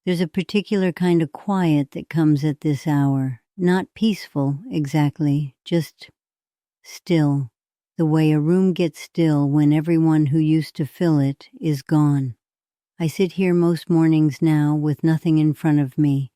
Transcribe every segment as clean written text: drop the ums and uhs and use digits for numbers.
There's a particular kind of quiet that comes at this hour. Not peaceful, exactly, just still. The way a room gets still when everyone who used to fill it is gone. I sit here most mornings now with nothing in front of me.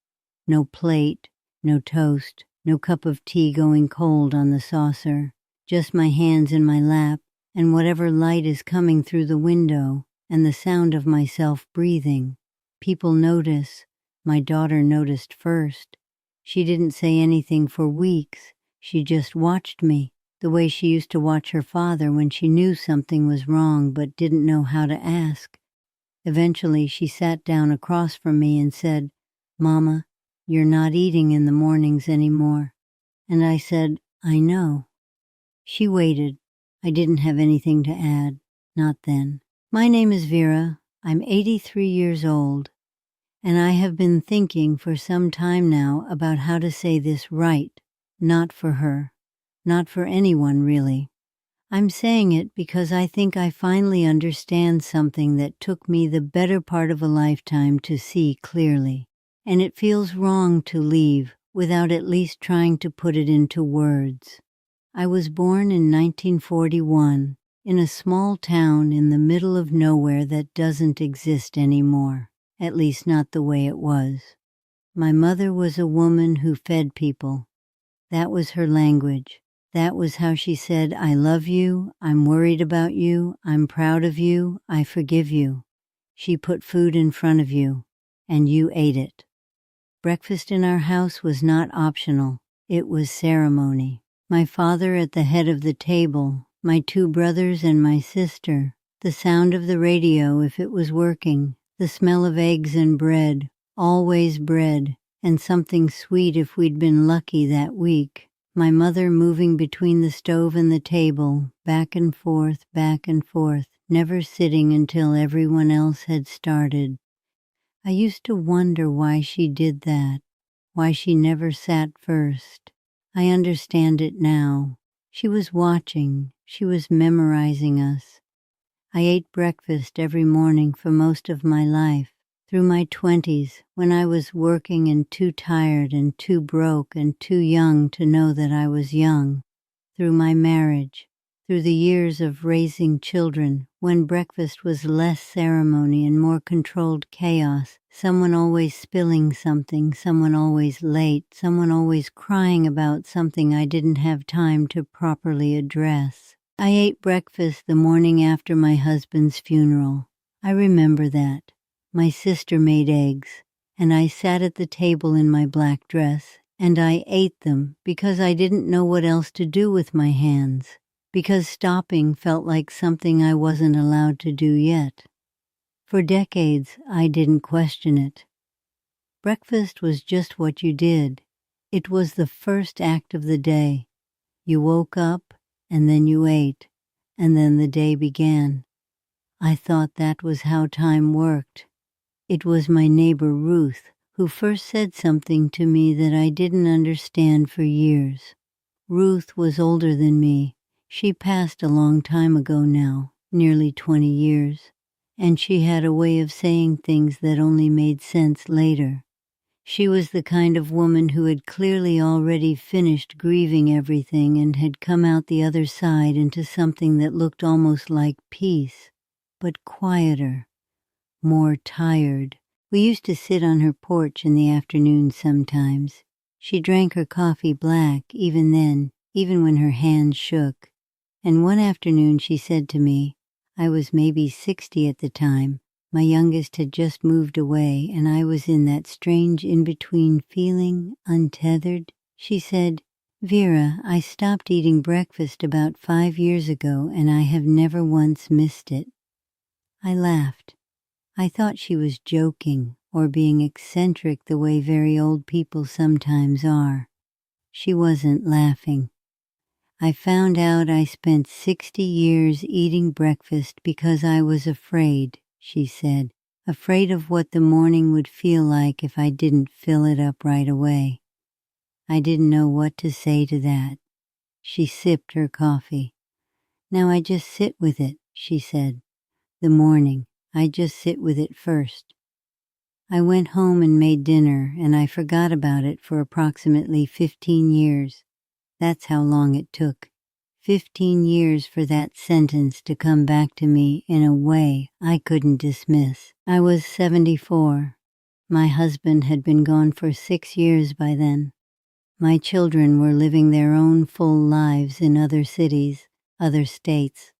No plate, no toast, no cup of tea going cold on the saucer. Just my hands in my lap and whatever light is coming through the window and the sound of myself breathing. People notice. My daughter noticed first. She didn't say anything for weeks. She just watched me, the way she used to watch her father when she knew something was wrong but didn't know how to ask. Eventually, she sat down across from me and said, "Mama, you're not eating in the mornings anymore." And I said, "I know." She waited. I didn't have anything to add. Not then. My name is Vera. I'm 83 years old. And I have been thinking for some time now about how to say this right. Not for her. Not for anyone, really. I'm saying it because I think I finally understand something that took me the better part of a lifetime to see clearly. And it feels wrong to leave without at least trying to put it into words. I was born in 1941 in a small town in the middle of nowhere that doesn't exist anymore, at least not the way it was. My mother was a woman who fed people. That was her language. That was how she said, "I love you, I'm worried about you, I'm proud of you, I forgive you." She put food in front of you, and you ate it. Breakfast in our house was not optional, it was ceremony. My father at the head of the table, my two brothers and my sister, the sound of the radio if it was working, the smell of eggs and bread, always bread, and something sweet if we'd been lucky that week. My mother moving between the stove and the table, back and forth, never sitting until everyone else had started. I used to wonder why she did that, why she never sat first. I understand it now. She was watching, she was memorizing us. I ate breakfast every morning for most of my life. Through my 20s, when I was working and too tired and too broke and too young to know that I was young. Through my marriage. Through the years of raising children, when breakfast was less ceremony and more controlled chaos, someone always spilling something, someone always late, someone always crying about something I didn't have time to properly address. I ate breakfast the morning after my husband's funeral. I remember that. My sister made eggs, and I sat at the table in my black dress, and I ate them because I didn't know what else to do with my hands. Because stopping felt like something I wasn't allowed to do yet. For decades, I didn't question it. Breakfast was just what you did. It was the first act of the day. You woke up, and then you ate, and then the day began. I thought that was how time worked. It was my neighbor Ruth who first said something to me that I didn't understand for years. Ruth was older than me. She passed a long time ago now, nearly 20 years, and she had a way of saying things that only made sense later. She was the kind of woman who had clearly already finished grieving everything and had come out the other side into something that looked almost like peace, but quieter, more tired. We used to sit on her porch in the afternoon sometimes. She drank her coffee black even then, even when her hands shook. And one afternoon she said to me, I was maybe 60 at the time, my youngest had just moved away and I was in that strange in-between feeling, untethered. She said, "Vera, I stopped eating breakfast about 5 years ago and I have never once missed it." I laughed. I thought she was joking or being eccentric the way very old people sometimes are. She wasn't laughing. I found out I spent 60 years eating breakfast because I was afraid, she said, afraid of what the morning would feel like if I didn't fill it up right away. I didn't know what to say to that. She sipped her coffee. Now I just sit with it, she said. The morning, I just sit with it first. I went home and made dinner, and I forgot about it for approximately 15 years. That's how long it took. 15 years for that sentence to come back to me in a way I couldn't dismiss. I was 74. My husband had been gone for 6 years by then. My children were living their own full lives in other cities, other states.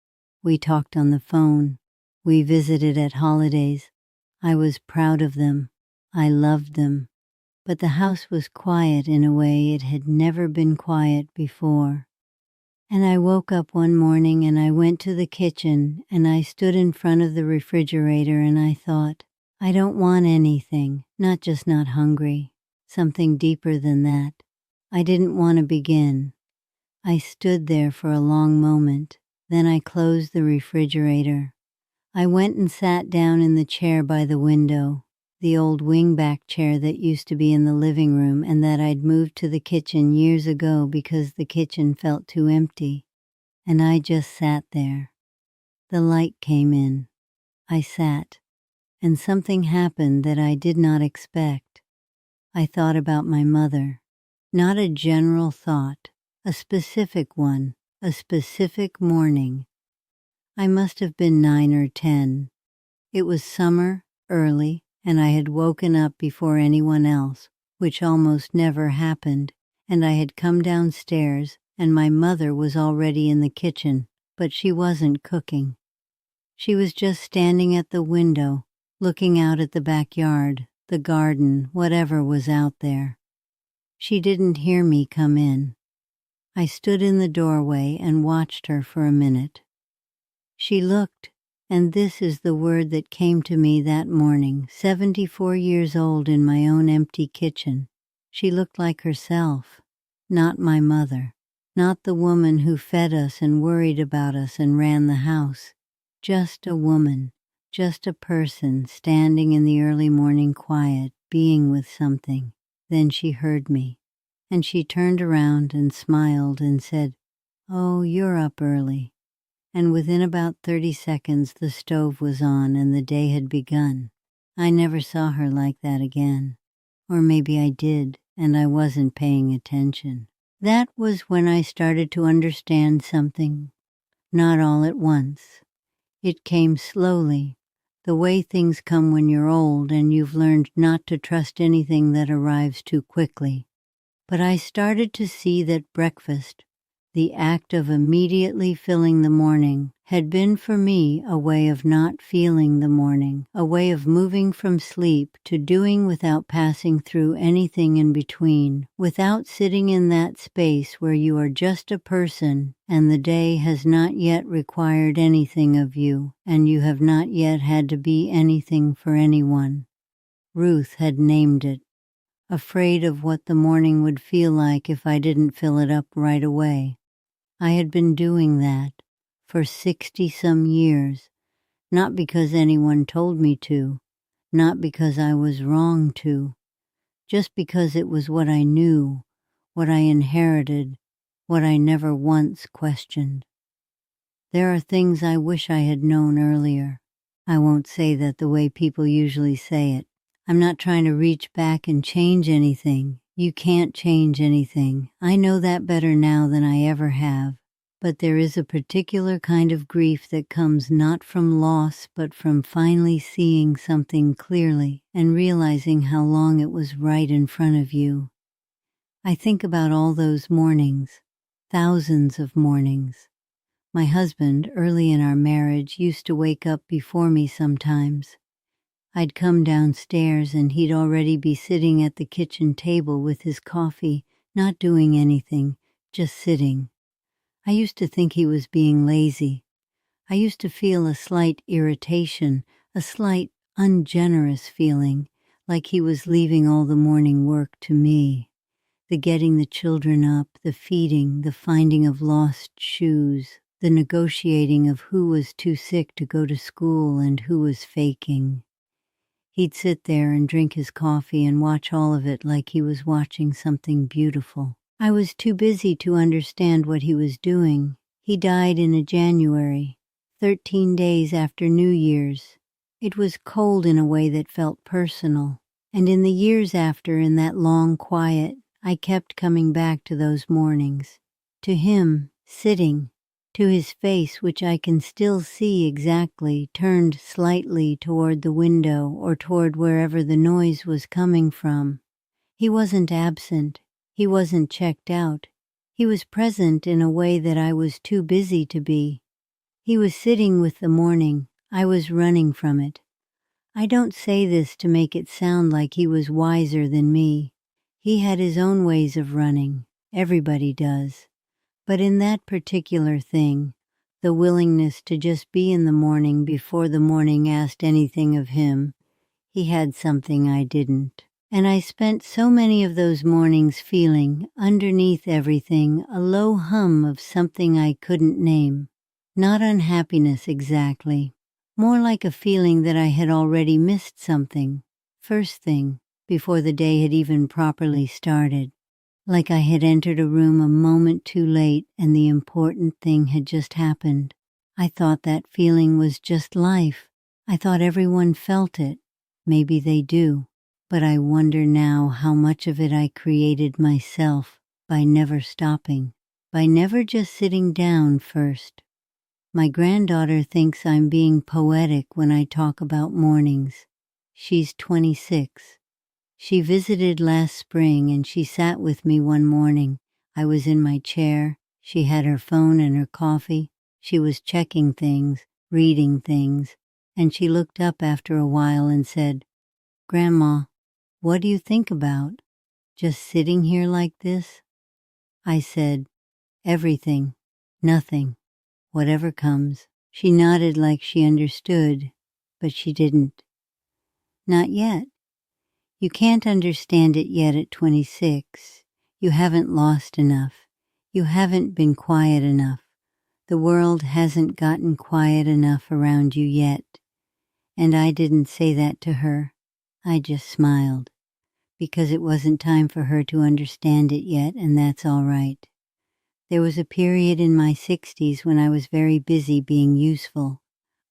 We talked on the phone. We visited at holidays. I was proud of them. I loved them. But the house was quiet in a way it had never been quiet before. And I woke up one morning and I went to the kitchen and I stood in front of the refrigerator and I thought, I don't want anything, not just not hungry, something deeper than that. I didn't want to begin. I stood there for a long moment. Then I closed the refrigerator. I went and sat down in the chair by the window, the old wingback chair that used to be in the living room and that I'd moved to the kitchen years ago because the kitchen felt too empty. And I just sat there. The light came in. I sat, and something happened that I did not expect. I thought about my mother. Not a general thought, a specific one, a specific morning. I must have been 9 or 10. It was summer, early, and I had woken up before anyone else, which almost never happened, and I had come downstairs, and my mother was already in the kitchen, but she wasn't cooking. She was just standing at the window, looking out at the backyard, the garden, whatever was out there. She didn't hear me come in. I stood in the doorway and watched her for a minute. She looked, and this is the word that came to me that morning, 74 years old in my own empty kitchen. She looked like herself, not my mother, not the woman who fed us and worried about us and ran the house. Just a woman, just a person standing in the early morning quiet, being with something. Then she heard me, and she turned around and smiled and said, "Oh, you're up early." And within about 30 seconds the stove was on and the day had begun. I never saw her like that again. Or maybe I did, and I wasn't paying attention. That was when I started to understand something. Not all at once. It came slowly, the way things come when you're old and you've learned not to trust anything that arrives too quickly. But I started to see that breakfast, the act of immediately filling the morning, had been for me a way of not feeling the morning, a way of moving from sleep to doing without passing through anything in between, without sitting in that space where you are just a person and the day has not yet required anything of you and you have not yet had to be anything for anyone. Ruth had named it. Afraid of what the morning would feel like if I didn't fill it up right away. I had been doing that for 60-some years, not because anyone told me to, not because I was wrong to, just because it was what I knew, what I inherited, what I never once questioned. There are things I wish I had known earlier. I won't say that the way people usually say it. I'm not trying to reach back and change anything. You can't change anything. I know that better now than I ever have. But there is a particular kind of grief that comes not from loss but from finally seeing something clearly and realizing how long it was right in front of you. I think about all those mornings, thousands of mornings. My husband, early in our marriage, used to wake up before me sometimes. I'd come downstairs and he'd already be sitting at the kitchen table with his coffee, not doing anything, just sitting. I used to think he was being lazy. I used to feel a slight irritation, a slight ungenerous feeling, like he was leaving all the morning work to me. The getting the children up, the feeding, the finding of lost shoes, the negotiating of who was too sick to go to school and who was faking. He'd sit there and drink his coffee and watch all of it like he was watching something beautiful. I was too busy to understand what he was doing. He died in January, 13 days after New Year's. It was cold in a way that felt personal. And in the years after, in that long quiet, I kept coming back to those mornings, to him sitting, to his face which I can still see exactly, turned slightly toward the window or toward wherever the noise was coming from. He wasn't absent, he wasn't checked out, he was present in a way that I was too busy to be. He was sitting with the morning, I was running from it. I don't say this to make it sound like he was wiser than me. He had his own ways of running, everybody does. But in that particular thing, the willingness to just be in the morning before the morning asked anything of him, he had something I didn't. And I spent so many of those mornings feeling, underneath everything, a low hum of something I couldn't name. Not unhappiness exactly. More like a feeling that I had already missed something, first thing, before the day had even properly started. Like I had entered a room a moment too late and the important thing had just happened. I thought that feeling was just life. I thought everyone felt it. Maybe they do. But I wonder now how much of it I created myself by never stopping, by never just sitting down first. My granddaughter thinks I'm being poetic when I talk about mornings. She's 26. She visited last spring and she sat with me one morning. I was in my chair. She had her phone and her coffee. She was checking things, reading things, and she looked up after a while and said, "Grandma, what do you think about? Just sitting here like this?" I said, "Everything, nothing. Whatever comes." She nodded like she understood, but she didn't. Not yet. You can't understand it yet at 26. You haven't lost enough. You haven't been quiet enough. The world hasn't gotten quiet enough around you yet. And I didn't say that to her. I just smiled, because it wasn't time for her to understand it yet, and that's all right. There was a period in my 60s when I was very busy being useful.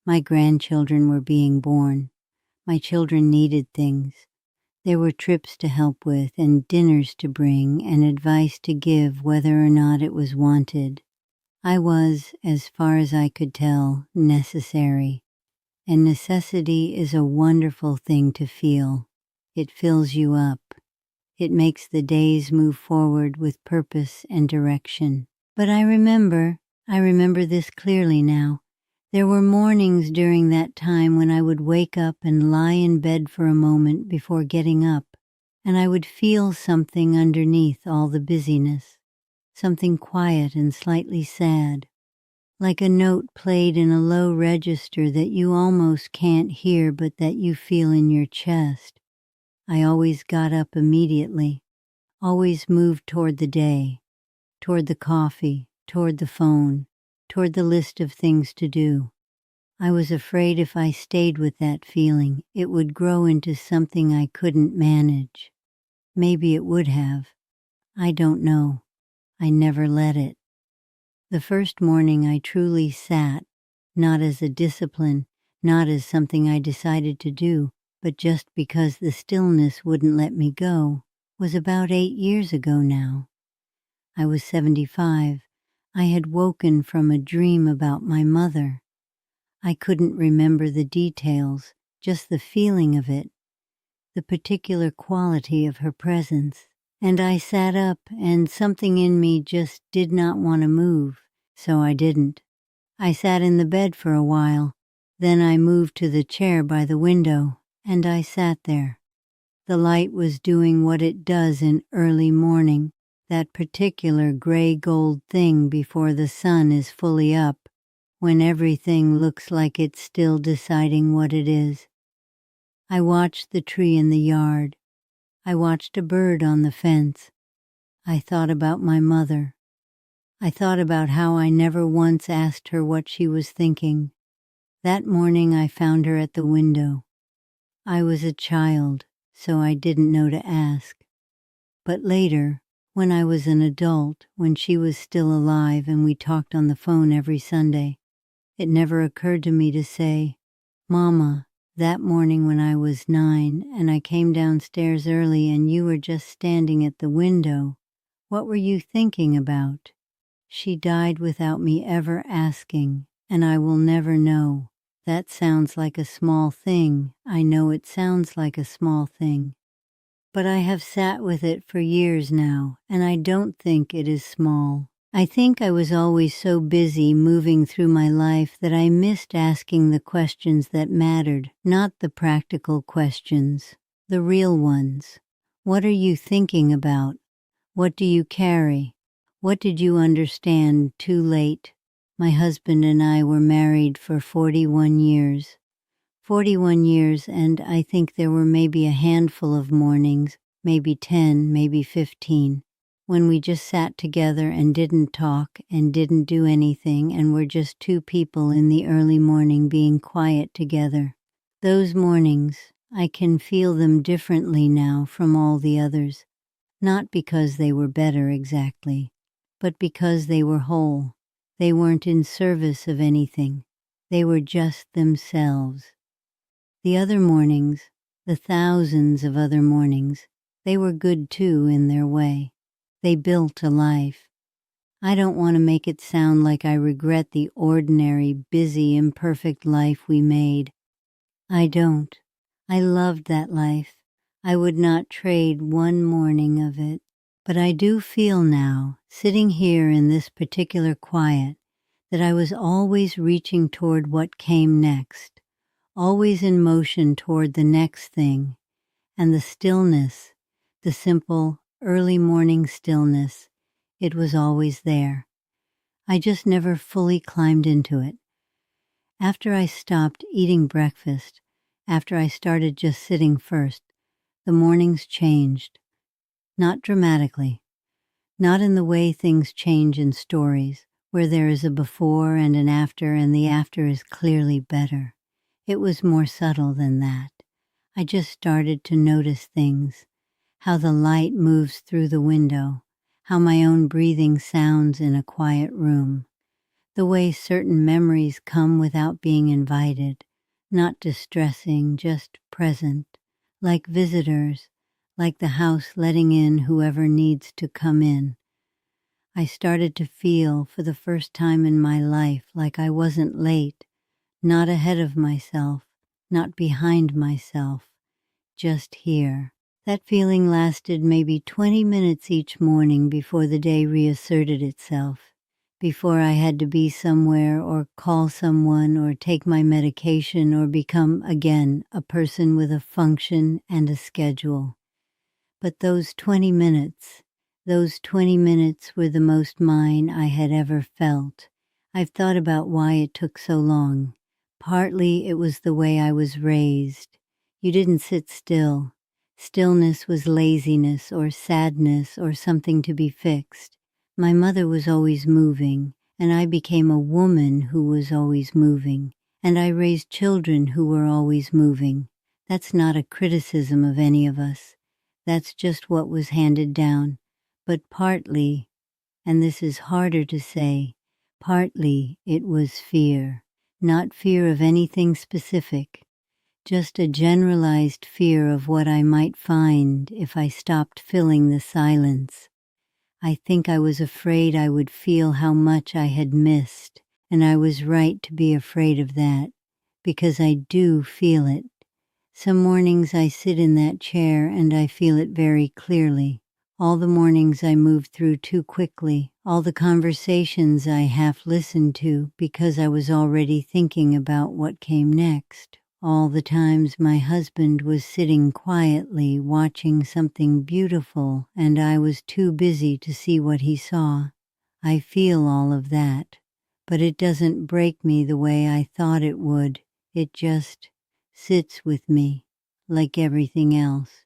My grandchildren were being born. My children needed things. There were trips to help with and dinners to bring and advice to give whether or not it was wanted. I was, as far as I could tell, necessary. And necessity is a wonderful thing to feel. It fills you up. It makes the days move forward with purpose and direction. But I remember this clearly now. There were mornings during that time when I would wake up and lie in bed for a moment before getting up, and I would feel something underneath all the busyness, something quiet and slightly sad, like a note played in a low register that you almost can't hear but that you feel in your chest. I always got up immediately, always moved toward the day, toward the coffee, toward the phone, toward the list of things to do. I was afraid if I stayed with that feeling, it would grow into something I couldn't manage. Maybe it would have. I don't know. I never let it. The first morning I truly sat, not as a discipline, not as something I decided to do, but just because the stillness wouldn't let me go, was about 8 years ago now. I was 75. I had woken from a dream about my mother. I couldn't remember the details, just the feeling of it, the particular quality of her presence. And I sat up and something in me just did not want to move, so I didn't. I sat in the bed for a while, then I moved to the chair by the window, and I sat there. The light was doing what it does in early morning, that particular gray-gold thing before the sun is fully up, when everything looks like it's still deciding what it is. I watched the tree in the yard. I watched a bird on the fence. I thought about my mother. I thought about how I never once asked her what she was thinking. That morning I found her at the window. I was a child, so I didn't know to ask. But later, when I was an adult, when she was still alive and we talked on the phone every Sunday, it never occurred to me to say, "Mama, That morning when I was 9 and I came downstairs early and you were just standing at the window, what were you thinking about? She died without me ever asking, and I will never know. That sounds like a small thing. I know it sounds like a small thing. But I have sat with it for years now, and I don't think it is small. I think I was always so busy moving through my life that I missed asking the questions that mattered, not the practical questions, the real ones. What are you thinking about? What do you carry? What did you understand too late? My husband and I were married for 41 years. 41 years, and I think there were maybe a handful of mornings, maybe 10, maybe 15, when we just sat together and didn't talk and didn't do anything and were just two people in the early morning being quiet together. Those mornings, I can feel them differently now from all the others, not because they were better exactly, but because they were whole. They weren't in service of anything. They were just themselves. The other mornings, the thousands of other mornings, they were good too in their way. They built a life. I don't want to make it sound like I regret the ordinary, busy, imperfect life we made. I don't. I loved that life. I would not trade one morning of it. But I do feel now, sitting here in this particular quiet, that I was always reaching toward what came next, always in motion toward the next thing, and the stillness, the simple, early morning stillness, it was always there. I just never fully climbed into it. After I stopped eating breakfast, after I started just sitting first, the mornings changed. Not dramatically, not in the way things change in stories, where there is a before and an after and the after is clearly better. It was more subtle than that. I just started to notice things, how the light moves through the window, how my own breathing sounds in a quiet room, the way certain memories come without being invited, not distressing, just present, like visitors, like the house letting in whoever needs to come in. I started to feel for the first time in my life like I wasn't late, not ahead of myself, not behind myself, just here. That feeling lasted maybe 20 minutes each morning before the day reasserted itself, before I had to be somewhere or call someone or take my medication or become again a person with a function and a schedule. But those 20 minutes were the most mine I had ever felt. I've thought about why it took so long. Partly it was the way I was raised. You didn't sit still. Stillness was laziness or sadness or something to be fixed. My mother was always moving, and I became a woman who was always moving, and I raised children who were always moving. That's not a criticism of any of us. That's just what was handed down. But partly, and this is harder to say, partly it was fear. Not fear of anything specific, just a generalized fear of what I might find if I stopped filling the silence. I think I was afraid I would feel how much I had missed, and I was right to be afraid of that, because I do feel it. Some mornings I sit in that chair and I feel it very clearly. All the mornings I moved through too quickly, all the conversations I half listened to because I was already thinking about what came next, all the times my husband was sitting quietly watching something beautiful and I was too busy to see what he saw. I feel all of that, but it doesn't break me the way I thought it would. It just sits with me, like everything else.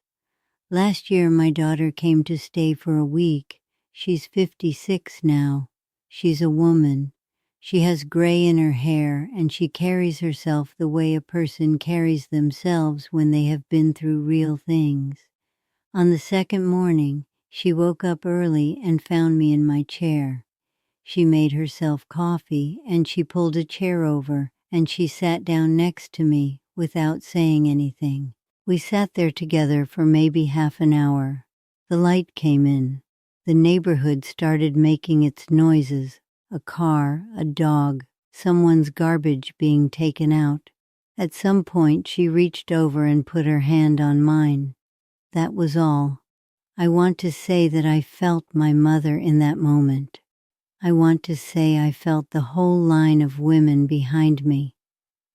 Last year my daughter came to stay for a week. She's 56 now. She's a woman. She has gray in her hair and she carries herself the way a person carries themselves when they have been through real things. On the second morning, she woke up early and found me in my chair. She made herself coffee and she pulled a chair over and she sat down next to me without saying anything. We sat there together for maybe half an hour. The light came in. The neighborhood started making its noises. A car, a dog, someone's garbage being taken out. At some point she reached over and put her hand on mine. That was all. I want to say that I felt my mother in that moment. I want to say I felt the whole line of women behind me.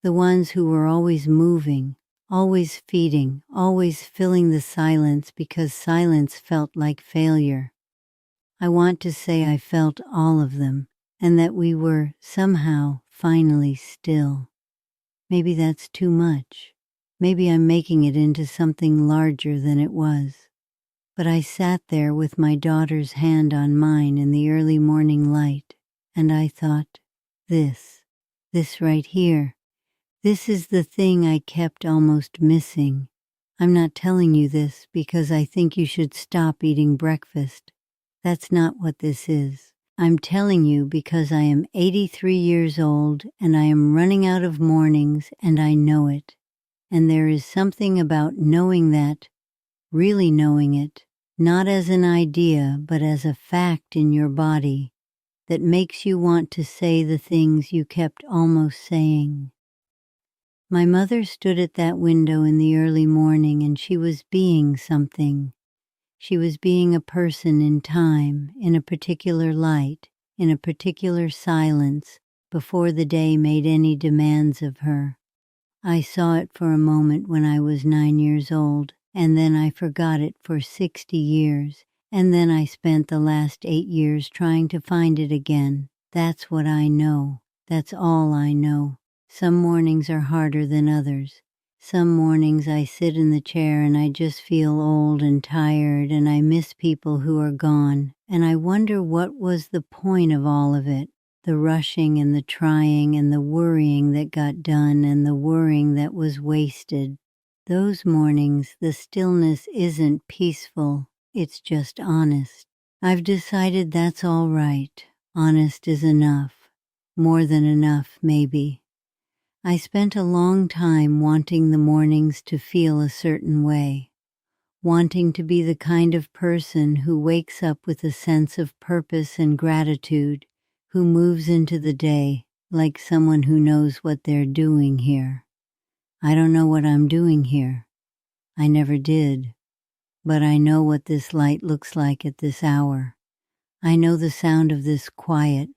The ones who were always moving, always feeding, always filling the silence because silence felt like failure. I want to say I felt all of them, and that we were, somehow, finally still. Maybe that's too much. Maybe I'm making it into something larger than it was. But I sat there with my daughter's hand on mine in the early morning light, and I thought, this right here, this is the thing I kept almost missing. I'm not telling you this because I think you should stop eating breakfast. That's not what this is. I'm telling you because I am 83 years old and I am running out of mornings and I know it. And there is something about knowing that, really knowing it, not as an idea but as a fact in your body, that makes you want to say the things you kept almost saying. My mother stood at that window in the early morning and she was being something. She was being a person in time, in a particular light, in a particular silence, before the day made any demands of her. I saw it for a moment when I was 9 years old, and then I forgot it for 60 years, and then I spent the last 8 years trying to find it again. That's what I know. That's all I know. Some mornings are harder than others. Some mornings I sit in the chair and I just feel old and tired and I miss people who are gone, and I wonder what was the point of all of it. The rushing and the trying and the worrying that got done and the worrying that was wasted. Those mornings, the stillness isn't peaceful, it's just honest. I've decided that's all right. Honest is enough. More than enough, maybe. I spent a long time wanting the mornings to feel a certain way. Wanting to be the kind of person who wakes up with a sense of purpose and gratitude, who moves into the day like someone who knows what they're doing here. I don't know what I'm doing here. I never did. But I know what this light looks like at this hour. I know the sound of this quiet.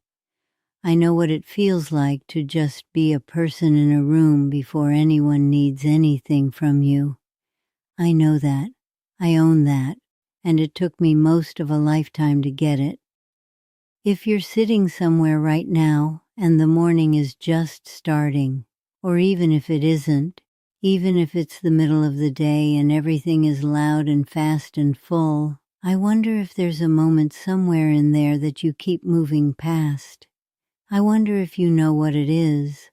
I know what it feels like to just be a person in a room before anyone needs anything from you. I know that. I own that. And it took me most of a lifetime to get it. If you're sitting somewhere right now and the morning is just starting, or even if it isn't, even if it's the middle of the day and everything is loud and fast and full, I wonder if there's a moment somewhere in there that you keep moving past. I wonder if you know what it is.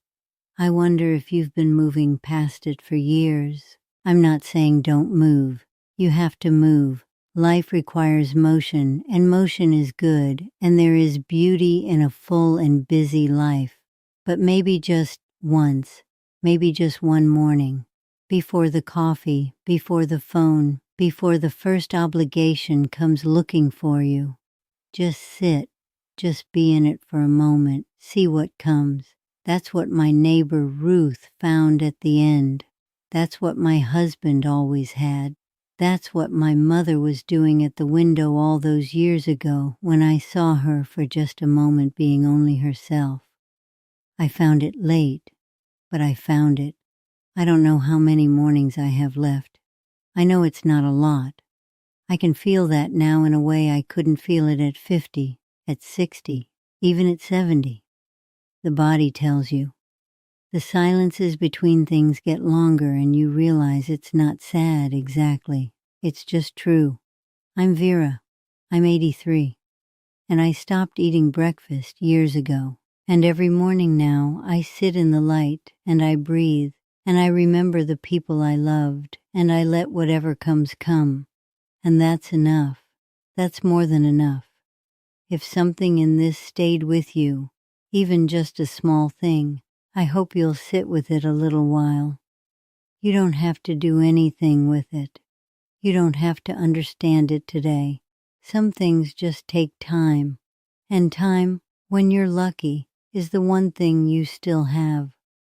I wonder if you've been moving past it for years. I'm not saying don't move. You have to move. Life requires motion, and motion is good, and there is beauty in a full and busy life. But maybe just once, maybe just one morning, before the coffee, before the phone, before the first obligation comes looking for you. Just sit. Just be in it for a moment, see what comes. That's what my neighbor Ruth found at the end. That's what my husband always had. That's what my mother was doing at the window all those years ago when I saw her for just a moment being only herself. I found it late, but I found it. I don't know how many mornings I have left. I know it's not a lot. I can feel that now in a way I couldn't feel it at 50. At 60, even at 70. The body tells you. The silences between things get longer and you realize it's not sad exactly. It's just true. I'm Vera. I'm 83. And I stopped eating breakfast years ago. And every morning now I sit in the light and I breathe and I remember the people I loved and I let whatever comes come. And that's enough. That's more than enough. If something in this stayed with you, even just a small thing, I hope you'll sit with it a little while. You don't have to do anything with it. You don't have to understand it today. Some things just take time. And time, when you're lucky, is the one thing you still have.